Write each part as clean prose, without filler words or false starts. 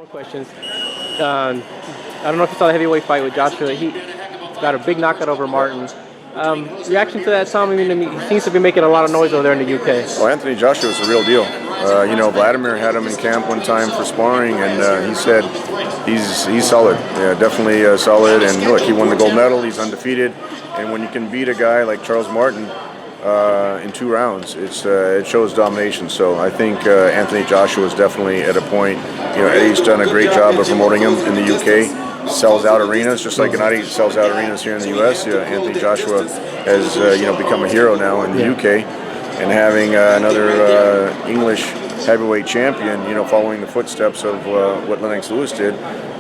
more questions. I don't know if you saw the heavyweight fight with Joshua. He got a big knockout over Martin. Reaction to that, Tom? I mean, he seems to be making a lot of noise over there in the UK. Well, Anthony Joshua is a real deal. Wladimir had him in camp one time for sparring, and he said he's solid. Yeah, definitely solid. And look, he won the gold medal. He's undefeated. And when you can beat a guy like Charles Martin in 2 rounds, it shows domination. So I think Anthony Joshua is definitely at a point. Eddie's done a great job of promoting him in the UK. Sells out arenas just like Gennady sells out arenas here in the U.S. Anthony Joshua has become a hero now in the UK, and having another English heavyweight champion, following the footsteps of what Lennox Lewis did,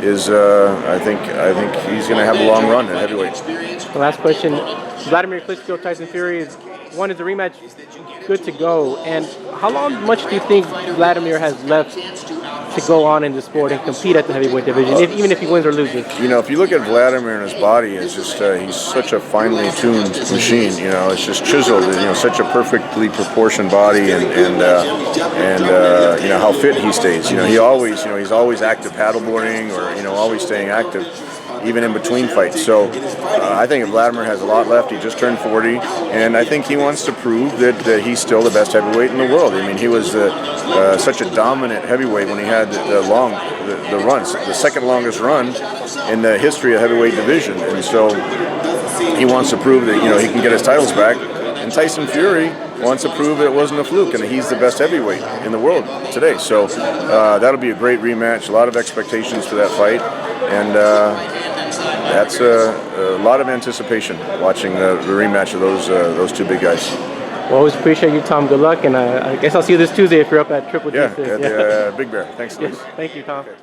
is I think he's going to have a long run at heavyweight. The last question: Wladimir, Klitschko, Tyson Fury is the rematch good to go? And how much do you think Wladimir has left to go on in the sport and compete at the heavyweight division, even if he wins or loses? If you look at Wladimir and his body, it's just he's such a finely tuned machine. It's just chiseled. Such a perfectly proportioned body, and how fit he stays. He's always active paddleboarding, or always staying active, even in between fights. So I think Wladimir has a lot left. He just turned 40, and I think he wants to prove that he's still the best heavyweight in the world. I mean, he was such a dominant heavyweight when he had the runs, the second longest run in the history of heavyweight division. And so he wants to prove that he can get his titles back. And Tyson Fury wants to prove that it wasn't a fluke and that he's the best heavyweight in the world today. So that'll be a great rematch. A lot of expectations for that fight, and that's a lot of anticipation watching the rematch of those 2 big guys. Well, always appreciate you, Tom. Good luck, and I guess I'll see you this Tuesday if you're up at Triple G. Yeah, Big Bear. Thanks, Luis. Thank you, Tom. Okay.